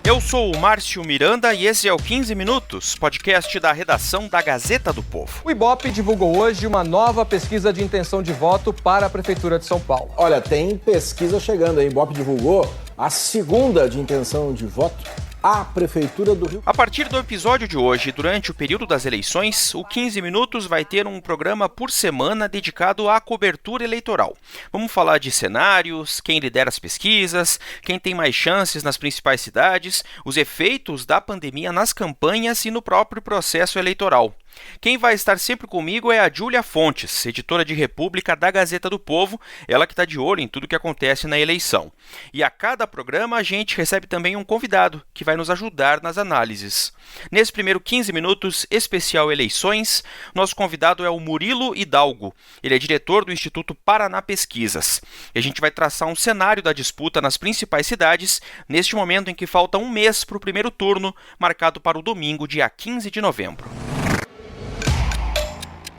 Eu sou o Márcio Miranda e esse é o 15 Minutos, podcast da redação da Gazeta do Povo. O Ibope divulgou hoje uma nova pesquisa de intenção de voto para a Prefeitura de São Paulo. Olha, tem pesquisa chegando aí. O Ibope divulgou a segunda de intenção de voto à Prefeitura do Rio. A partir do episódio de hoje, durante o período das eleições, o 15 Minutos vai ter um programa por semana dedicado à cobertura eleitoral. Vamos falar de cenários, quem lidera as pesquisas, quem tem mais chances nas principais cidades, os efeitos da pandemia nas campanhas e no próprio processo eleitoral. Quem vai estar sempre comigo é a Júlia Fontes, editora de República da Gazeta do Povo, ela que está de olho em tudo que acontece na eleição. E a cada programa a gente recebe também um convidado que vai nos ajudar nas análises. Nesse primeiro 15 Minutos especial eleições, nosso convidado é o Murilo Hidalgo. Ele é diretor do Instituto Paraná Pesquisas. E a gente vai traçar um cenário da disputa nas principais cidades, neste momento em que falta um mês para o primeiro turno, marcado para o domingo, dia 15 de novembro.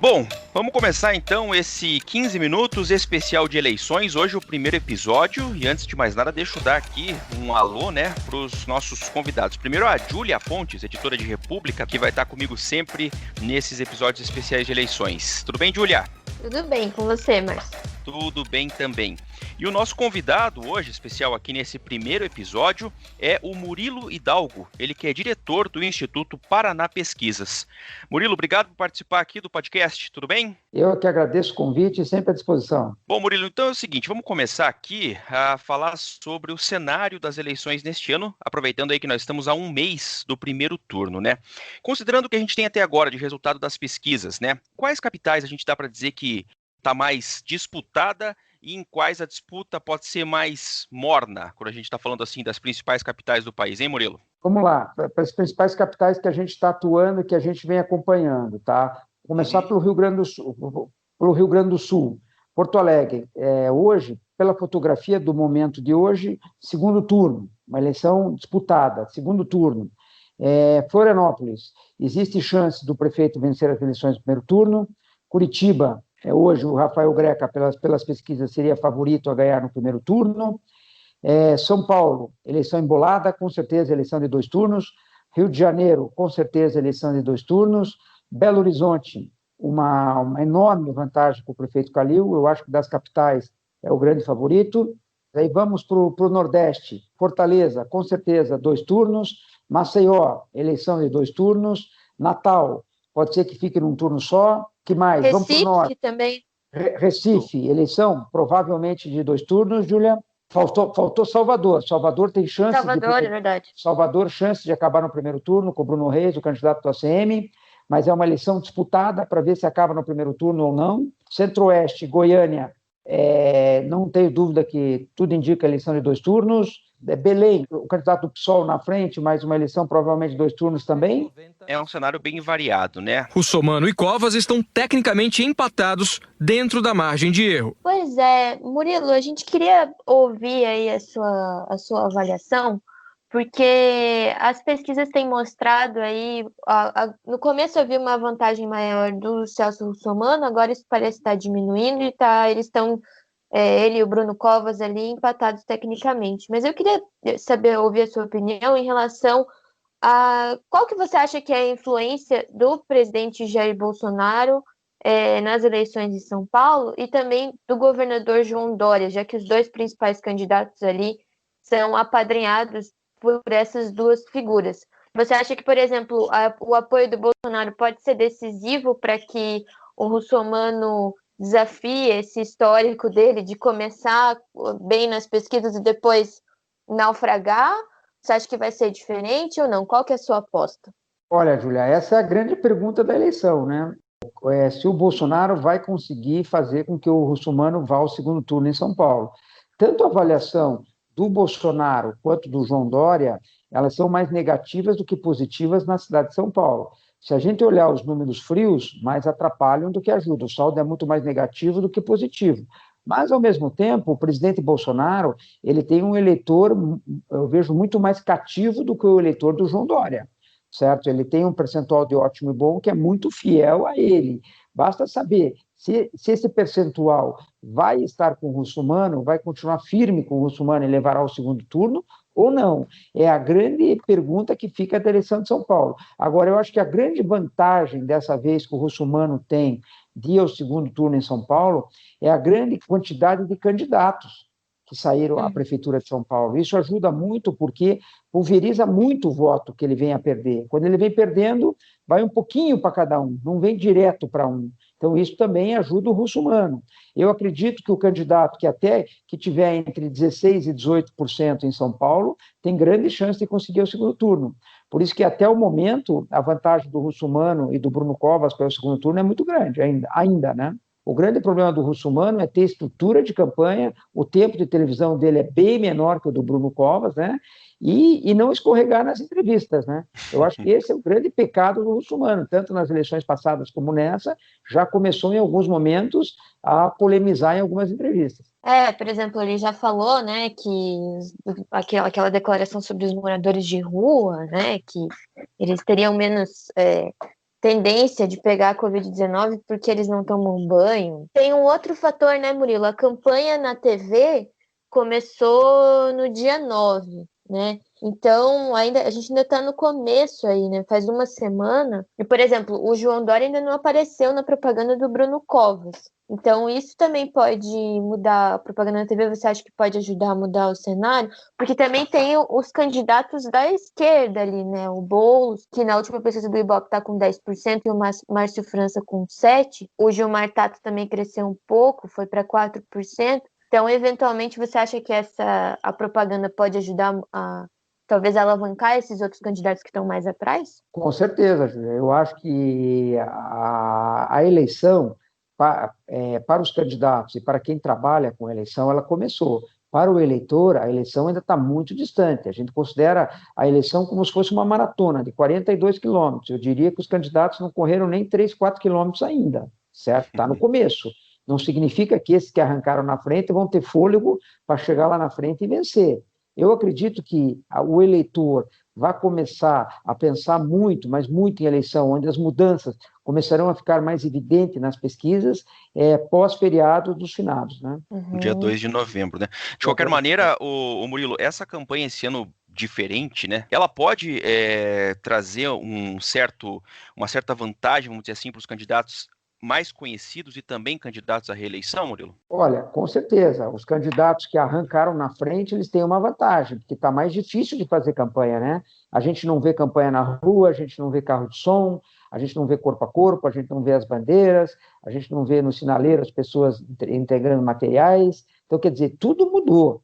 Bom, vamos começar então esse 15 Minutos especial de eleições, hoje o primeiro episódio, e antes de mais nada deixa eu dar aqui um alô, para os nossos convidados. Primeiro a Júlia Fontes, editora de República, que vai estar comigo sempre nesses episódios especiais de eleições. Tudo bem, Júlia? Tudo bem, com você, Márcio? Tudo bem também. E o nosso convidado hoje, especial aqui nesse primeiro episódio, é o Murilo Hidalgo, ele que é diretor do Instituto Paraná Pesquisas. Murilo, obrigado por participar aqui do podcast, tudo bem? Eu que agradeço o convite e sempre à disposição. Bom, Murilo, então é o seguinte, vamos começar aqui a falar sobre o cenário das eleições neste ano, aproveitando aí que nós estamos a um mês do primeiro turno, Considerando o que a gente tem até agora de resultado das pesquisas, quais capitais a gente dá para dizer que está mais disputada e em quais a disputa pode ser mais morna, quando a gente está falando assim das principais capitais do país, hein, Murilo? Vamos lá, para as principais capitais que a gente está atuando e que a gente vem acompanhando, tá? Vou começar pelo Rio Grande do Sul. Porto Alegre, hoje, pela fotografia do momento de hoje, segundo turno, uma eleição disputada, segundo turno. Florianópolis, existe chance do prefeito vencer as eleições no primeiro turno. Curitiba, hoje o Rafael Greca, pelas pesquisas, seria favorito a ganhar no primeiro turno. São Paulo, eleição embolada, com certeza eleição de 2 turnos. Rio de Janeiro, com certeza eleição de 2 turnos. Belo Horizonte, uma enorme vantagem para o prefeito Calil, eu acho que das capitais é o grande favorito. Aí vamos para o Nordeste, Fortaleza, com certeza 2 turnos. Maceió, eleição de 2 turnos. Natal, pode ser que fique num turno só. Que mais? Recife vamos para o norte. Também. Recife, eleição provavelmente de 2 turnos, Júlia. Faltou Salvador. Salvador tem chance É verdade. Salvador, chance de acabar no primeiro turno com o Bruno Reis, o candidato do ACM, mas é uma eleição disputada para ver se acaba no primeiro turno ou não. Centro-Oeste, Goiânia, não tenho dúvida que tudo indica eleição de 2 turnos. Belém, o candidato do PSOL na frente, mas uma eleição provavelmente de 2 turnos também. É um cenário bem variado, Russomano e Covas estão tecnicamente empatados dentro da margem de erro. Pois é, Murilo, a gente queria ouvir aí a sua avaliação, porque as pesquisas têm mostrado aí, no começo havia uma vantagem maior do Celso Russomano, agora isso parece estar diminuindo e eles estão... ele e o Bruno Covas ali empatados tecnicamente. Mas eu queria ouvir a sua opinião em relação a qual que você acha que é a influência do presidente Jair Bolsonaro nas eleições de São Paulo e também do governador João Dória, já que os 2 principais candidatos ali são apadrinhados por essas 2 figuras. Você acha que, por exemplo, o apoio do Bolsonaro pode ser decisivo para que o Russomano desafie esse histórico dele de começar bem nas pesquisas e depois naufragar? Você acha que vai ser diferente ou não? Qual que é a sua aposta? Olha, Júlia, essa é a grande pergunta da eleição, se o Bolsonaro vai conseguir fazer com que o Russomano vá ao segundo turno em São Paulo. Tanto a avaliação do Bolsonaro quanto do João Dória, elas são mais negativas do que positivas na cidade de São Paulo. Se a gente olhar os números frios, mais atrapalham do que ajudam. O saldo é muito mais negativo do que positivo. Mas, ao mesmo tempo, o presidente Bolsonaro, ele tem um eleitor, eu vejo, muito mais cativo do que o eleitor do João Dória, certo? Ele tem um percentual de ótimo e bom que é muito fiel a ele. Basta saber se esse percentual vai estar com o Russomano, vai continuar firme com o Russomano e levará ao segundo turno, ou não. É a grande pergunta que fica da eleição de São Paulo. Agora, eu acho que a grande vantagem dessa vez que o Russomano tem de ir ao segundo turno em São Paulo é a grande quantidade de candidatos que saíram à Prefeitura de São Paulo. Isso ajuda muito porque pulveriza muito o voto que ele vem a perder. Quando ele vem perdendo, vai um pouquinho para cada um, não vem direto para um. Então, isso também ajuda o Russomano. Eu acredito que o candidato que tiver entre 16% e 18% em São Paulo tem grande chance de conseguir o segundo turno. Por isso que, até o momento, a vantagem do Russomano e do Bruno Covas para o segundo turno é muito grande, ainda, né? O grande problema do Russomano é ter estrutura de campanha, o tempo de televisão dele é bem menor que o do Bruno Covas, né? E não escorregar nas entrevistas, né? Eu acho que esse é o grande pecado do Russomano, tanto nas eleições passadas como nessa, já começou em alguns momentos a polemizar em algumas entrevistas. Por exemplo, ele já falou, né, que aquela declaração sobre os moradores de rua, né, que eles teriam menos tendência de pegar a Covid-19 porque eles não tomam banho. Tem um outro fator, né, Murilo? A campanha na TV começou no dia 9, né? Então, a gente ainda está no começo aí, né? Faz uma semana. E, por exemplo, o João Dória ainda não apareceu na propaganda do Bruno Covas. Então, isso também pode mudar a propaganda na TV. Você acha que pode ajudar a mudar o cenário? Porque também tem os candidatos da esquerda ali, né? O Boulos, que na última pesquisa do Ibope está com 10%, e o Márcio França com 7%. O Gilmar Tato também cresceu um pouco, foi para 4%. Então, eventualmente, você acha que a propaganda pode ajudar a talvez alavancar esses outros candidatos que estão mais atrás? Com certeza, Júlia. Eu acho que a eleição, para os candidatos e para quem trabalha com a eleição, ela começou. Para o eleitor, a eleição ainda está muito distante. A gente considera a eleição como se fosse uma maratona de 42 quilômetros. Eu diria que os candidatos não correram nem 3, 4 quilômetros ainda, certo? Está no começo. Não significa que esses que arrancaram na frente vão ter fôlego para chegar lá na frente e vencer. Eu acredito que o eleitor vai começar a pensar muito, mas muito em eleição, onde as mudanças começarão a ficar mais evidentes nas pesquisas pós-feriado dos finados, né? No dia 2 de novembro, né? De qualquer maneira, o Murilo, essa campanha esse ano diferente, né? Ela pode trazer uma certa vantagem, vamos dizer assim, para os candidatos mais conhecidos e também candidatos à reeleição, Murilo? Olha, com certeza. Os candidatos que arrancaram na frente, eles têm uma vantagem, porque está mais difícil de fazer campanha, né? A gente não vê campanha na rua, a gente não vê carro de som, a gente não vê corpo a corpo, a gente não vê as bandeiras, a gente não vê no sinaleiro as pessoas integrando materiais. Então, quer dizer, tudo mudou.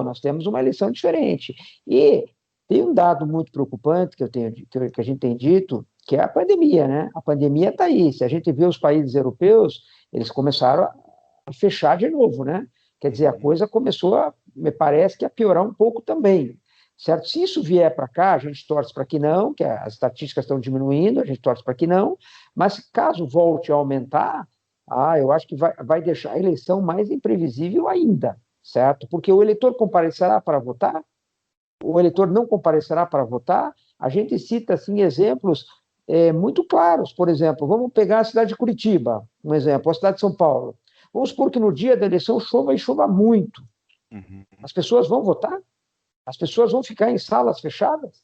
Nós temos uma eleição diferente. E tem um dado muito preocupante que a gente tem dito, que é a pandemia, né? A pandemia está aí. Se a gente vê os países europeus, eles começaram a fechar de novo, né? Quer dizer, a coisa começou, me parece, que a piorar um pouco também, certo? Se isso vier para cá, a gente torce para que não, que as estatísticas estão diminuindo, a gente torce para que não, mas caso volte a aumentar, eu acho que vai deixar a eleição mais imprevisível ainda, certo? Porque o eleitor comparecerá para votar? O eleitor não comparecerá para votar? A gente cita, assim, exemplos muito claros. Por exemplo, vamos pegar a cidade de Curitiba, um exemplo, a cidade de São Paulo. Vamos supor que no dia da eleição chova e chova muito. Uhum. As pessoas vão votar? As pessoas vão ficar em salas fechadas?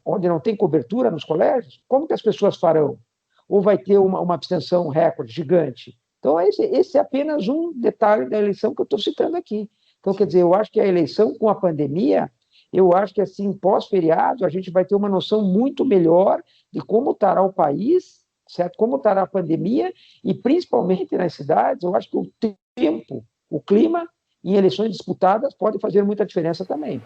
Onde não tem cobertura nos colégios? Como que as pessoas farão? Ou vai ter uma abstenção recorde gigante? Então, esse é apenas um detalhe da eleição que eu estou citando aqui. Então, quer dizer, eu acho que a eleição com a pandemia, eu acho que, assim, pós-feriado, a gente vai ter uma noção muito melhor de como estará o país, certo? Como estará a pandemia, e principalmente nas cidades, eu acho que o tempo, o clima, em eleições disputadas, pode fazer muita diferença também.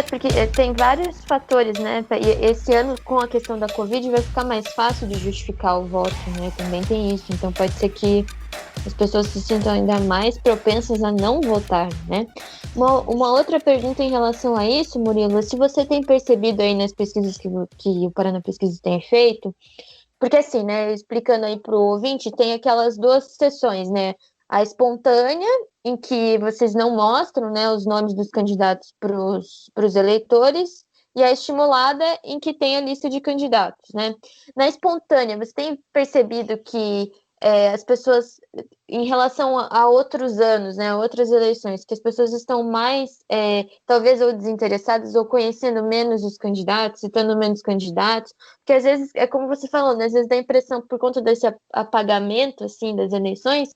Porque tem vários fatores, né? E esse ano, com a questão da Covid, vai ficar mais fácil de justificar o voto, né? Também tem isso. Então, pode ser que as pessoas se sintam ainda mais propensas a não votar, né? Uma outra pergunta em relação a isso, Murilo, se você tem percebido aí nas pesquisas que o Paraná Pesquisa tem feito, porque assim, né, explicando aí para o ouvinte, tem aquelas duas sessões, né? A espontânea, em que vocês não mostram, né, os nomes dos candidatos para os eleitores, e a estimulada em que tem a lista de candidatos, né? Na espontânea, você tem percebido que as pessoas, em relação a outros anos, né, outras eleições, que as pessoas estão mais, talvez, ou desinteressadas, ou conhecendo menos os candidatos, citando menos candidatos, porque às vezes, é como você falou, né, às vezes dá a impressão, por conta desse apagamento, assim, das eleições,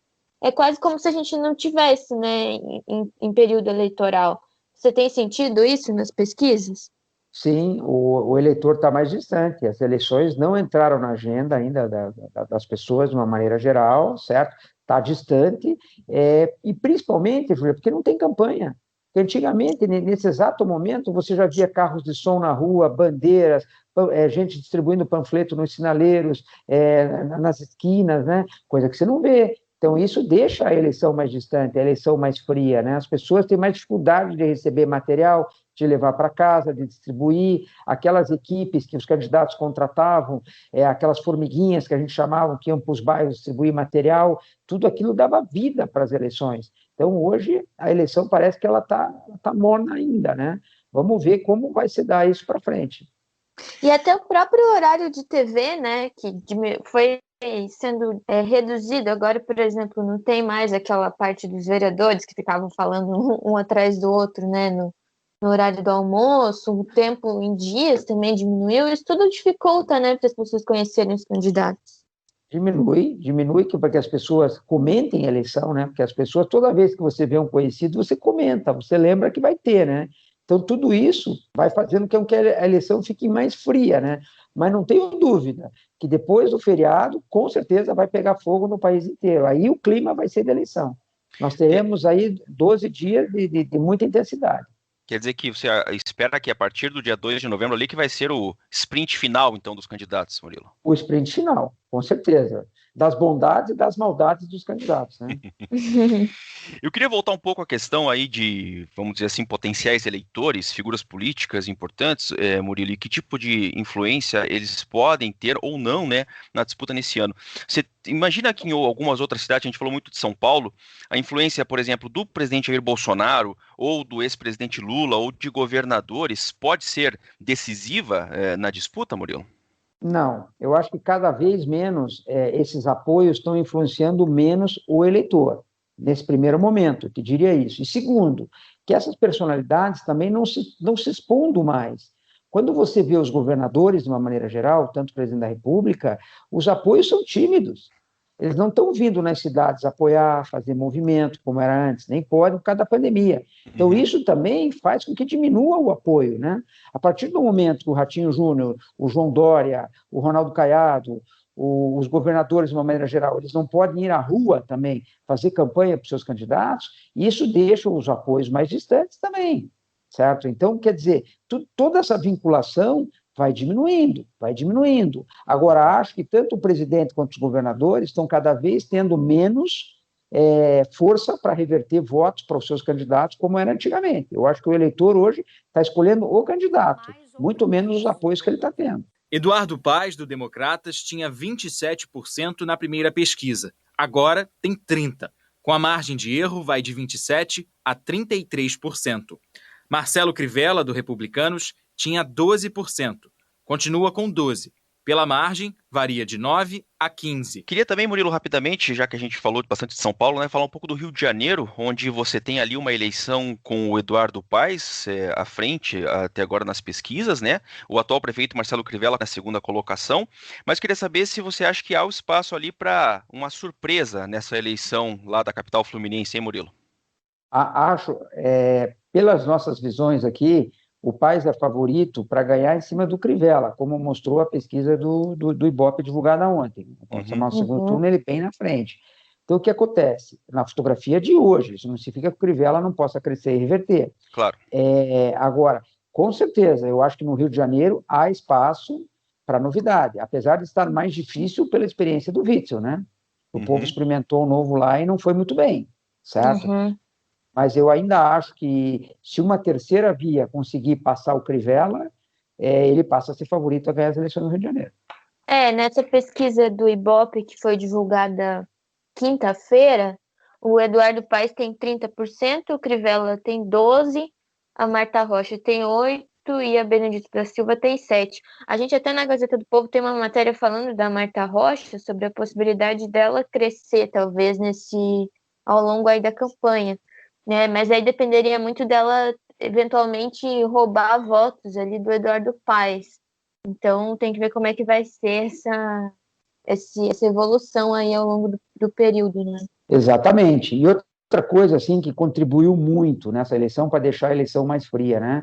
é quase como se a gente não tivesse, né, em período eleitoral. Você tem sentido isso nas pesquisas? Sim, o eleitor está mais distante. As eleições não entraram na agenda ainda das pessoas de uma maneira geral, certo? Está distante, e principalmente, Júlia, porque não tem campanha. Porque antigamente, nesse exato momento, você já via carros de som na rua, bandeiras, gente distribuindo panfleto nos sinaleiros, nas esquinas, né? Coisa que você não vê. Então, isso deixa a eleição mais distante, a eleição mais fria, né? As pessoas têm mais dificuldade de receber material, de levar para casa, de distribuir, aquelas equipes que os candidatos contratavam, aquelas formiguinhas que a gente chamava, que iam para os bairros distribuir material, tudo aquilo dava vida para as eleições. Então, hoje, a eleição parece que ela tá morna ainda, né? Vamos ver como vai se dar isso para frente. E até o próprio horário de TV, né, que foi sendo reduzido. Agora, por exemplo, não tem mais aquela parte dos vereadores que ficavam falando um atrás do outro, né, no horário do almoço, o tempo em dias também diminuiu. Isso tudo dificulta, né, para as pessoas conhecerem os candidatos. Diminui para que as pessoas comentem a eleição, né? Porque as pessoas, toda vez que você vê um conhecido, você comenta, você lembra que vai ter, né? Então, tudo isso vai fazendo com que a eleição fique mais fria, né? Mas não tenho dúvida que depois do feriado, com certeza vai pegar fogo no país inteiro. Aí o clima vai ser de eleição. Nós teremos aí 12 dias de muita intensidade. Quer dizer que você espera que a partir do dia 2 de novembro ali que vai ser o sprint final, então, dos candidatos, Murilo? O sprint final, com certeza. Das bondades e das maldades dos candidatos, né? Eu queria voltar um pouco à questão aí de, vamos dizer assim, potenciais eleitores, figuras políticas importantes, Murilo, e que tipo de influência eles podem ter ou não, né, na disputa nesse ano. Você imagina que em algumas outras cidades, a gente falou muito de São Paulo, a influência, por exemplo, do presidente Jair Bolsonaro, ou do ex-presidente Lula, ou de governadores, pode ser decisiva na disputa, Murilo? Não, eu acho que cada vez menos esses apoios estão influenciando menos o eleitor, nesse primeiro momento, que diria isso. E segundo, que essas personalidades também não se expondo mais. Quando você vê os governadores, de uma maneira geral, tanto o presidente da República, os apoios são tímidos. Eles não estão vindo nas cidades apoiar, fazer movimento, como era antes, nem podem por causa da pandemia. Então, isso também faz com que diminua o apoio, né? A partir do momento que o Ratinho Júnior, o João Dória, o Ronaldo Caiado, os governadores, de uma maneira geral, eles não podem ir à rua também fazer campanha para os seus candidatos, e isso deixa os apoios mais distantes também, certo? Então, quer dizer, toda essa vinculação vai diminuindo, vai diminuindo. Agora, acho que tanto o presidente quanto os governadores estão cada vez tendo menos força para reverter votos para os seus candidatos, como era antigamente. Eu acho que o eleitor hoje está escolhendo o candidato, muito menos os apoios que ele está tendo. Eduardo Paes, do Democratas, tinha 27% na primeira pesquisa. Agora tem 30%. Com a margem de erro, vai de 27% a 33%. Marcelo Crivella, do Republicanos, tinha 12%. Continua com 12%. Pela margem, varia de 9% a 15%. Queria também, Murilo, rapidamente, já que a gente falou bastante de São Paulo, né, falar um pouco do Rio de Janeiro, onde você tem ali uma eleição com o Eduardo Paes à frente, até agora nas pesquisas, né? O atual prefeito Marcelo Crivella na segunda colocação. Mas queria saber se você acha que há o espaço ali para uma surpresa nessa eleição lá da capital fluminense, hein, Murilo? Acho, pelas nossas visões aqui, o Paes é favorito para ganhar em cima do Crivella, como mostrou a pesquisa do Ibope divulgada ontem. No segundo turno, ele bem na frente. Então, o que acontece? Na fotografia de hoje, isso não significa que o Crivella não possa crescer e reverter. Claro. Agora, com certeza, eu acho que no Rio de Janeiro há espaço para novidade, apesar de estar mais difícil pela experiência do Witzel, né? O povo experimentou o novo lá e não foi muito bem, certo? Mas eu ainda acho que se uma terceira via conseguir passar o Crivella, ele passa a ser favorito a ganhar as eleições no Rio de Janeiro. Nessa pesquisa do Ibope, que foi divulgada quinta-feira, o Eduardo Paes tem 30%, o Crivella tem 12%, a Marta Rocha tem 8%, 8 e a Benedito da Silva tem 7. A gente até na Gazeta do Povo tem uma matéria falando da Marta Rocha sobre a possibilidade dela crescer, talvez, ao longo aí da campanha, né? Mas aí dependeria muito dela, eventualmente, roubar votos ali do Eduardo Paes. Então tem que ver como é que vai ser essa evolução aí ao longo do período, né? Exatamente. E outra coisa assim que contribuiu muito nessa eleição para deixar a eleição mais fria, né?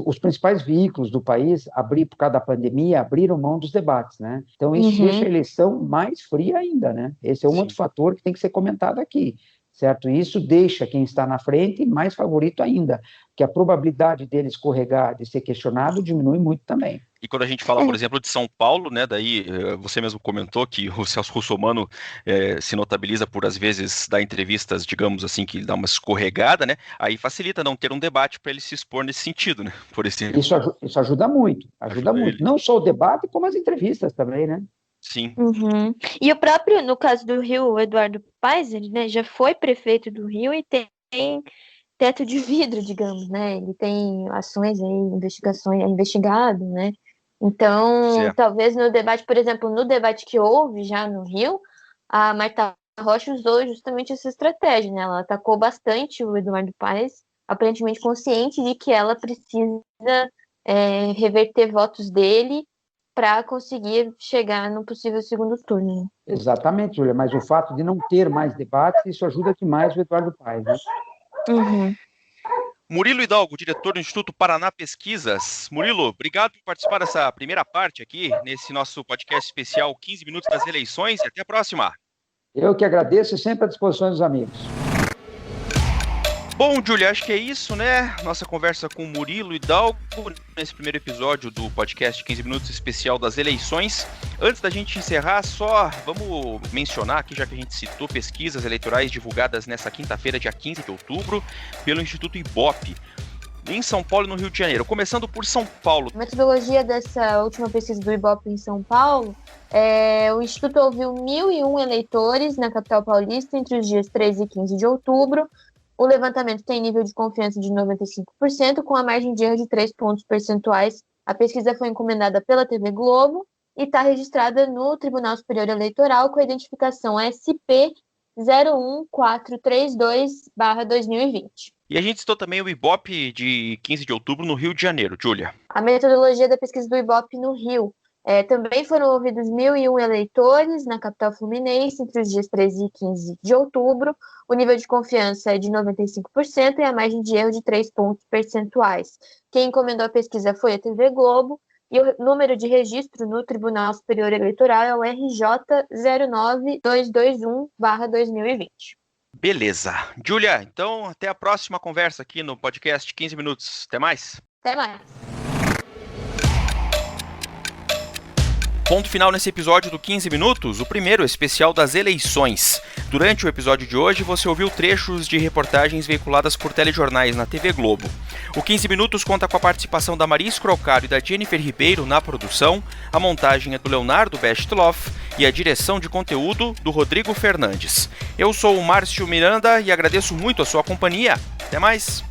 Os principais veículos do país, por causa da pandemia, abriram mão dos debates, né? Então isso deixa a eleição mais fria ainda, né? Esse é um outro fator que tem que ser comentado aqui, certo? E isso deixa quem está na frente mais favorito ainda, porque a probabilidade dele escorregar, de ser questionado, diminui muito também. E quando a gente fala, por exemplo, de São Paulo, né, daí você mesmo comentou que o Celso Russomano se notabiliza por, às vezes, dar entrevistas, digamos assim, que dá uma escorregada, né, aí facilita não ter um debate para ele se expor nesse sentido, né, por exemplo. Isso ajuda muito, ajuda muito. Ele. Não só o debate, como as entrevistas também, né? Sim. Uhum. E o próprio, no caso do Rio, o Eduardo Paes, ele, né, já foi prefeito do Rio e tem teto de vidro, digamos, né, ele tem ações aí, investigações, é investigado, né. Então, talvez no debate, por exemplo, no debate que houve já no Rio, a Marta Rocha usou justamente essa estratégia, né? Ela atacou bastante o Eduardo Paes, aparentemente consciente de que ela precisa reverter votos dele para conseguir chegar no possível segundo turno. Exatamente, Júlia, mas o fato de não ter mais debates, isso ajuda demais o Eduardo Paes, né? Uhum. Murilo Hidalgo, diretor do Instituto Paraná Pesquisas. Murilo, obrigado por participar dessa primeira parte aqui, nesse nosso podcast especial 15 Minutos das Eleições, e até a próxima. Eu que agradeço e sempre à disposição dos amigos. Bom, Júlia, acho que é isso, né? Nossa conversa com o Murilo Hidalgo nesse primeiro episódio do podcast 15 Minutos especial das eleições. Antes da gente encerrar, só vamos mencionar aqui, já que a gente citou pesquisas eleitorais divulgadas nessa quinta-feira, dia 15 de outubro, pelo Instituto Ibope, em São Paulo e no Rio de Janeiro. Começando por São Paulo. A metodologia dessa última pesquisa do Ibope em São Paulo, o Instituto ouviu 1.001 eleitores na capital paulista entre os dias 13 e 15 de outubro. O levantamento tem nível de confiança de 95%, com a margem de erro de 3 pontos percentuais. A pesquisa foi encomendada pela TV Globo e está registrada no Tribunal Superior Eleitoral com a identificação SP 01432/2020. E a gente citou também o Ibope de 15 de outubro no Rio de Janeiro. Júlia. A metodologia da pesquisa do Ibope no Rio. Também foram ouvidos 1.001 eleitores na capital fluminense entre os dias 13 e 15 de outubro. O nível de confiança é de 95% e a margem de erro de 3 pontos percentuais. Quem encomendou a pesquisa foi a TV Globo e o número de registro no Tribunal Superior Eleitoral é o RJ 09221/2020. Beleza. Júlia, então até a próxima conversa aqui no podcast 15 Minutos. Até mais. Até mais. Ponto final nesse episódio do 15 Minutos, o primeiro especial das eleições. Durante o episódio de hoje, você ouviu trechos de reportagens veiculadas por telejornais na TV Globo. O 15 Minutos conta com a participação da Maria Scrocaro e da Jennifer Ribeiro na produção, a montagem é do Leonardo Bestloff e a direção de conteúdo do Rodrigo Fernandes. Eu sou o Márcio Miranda e agradeço muito a sua companhia. Até mais!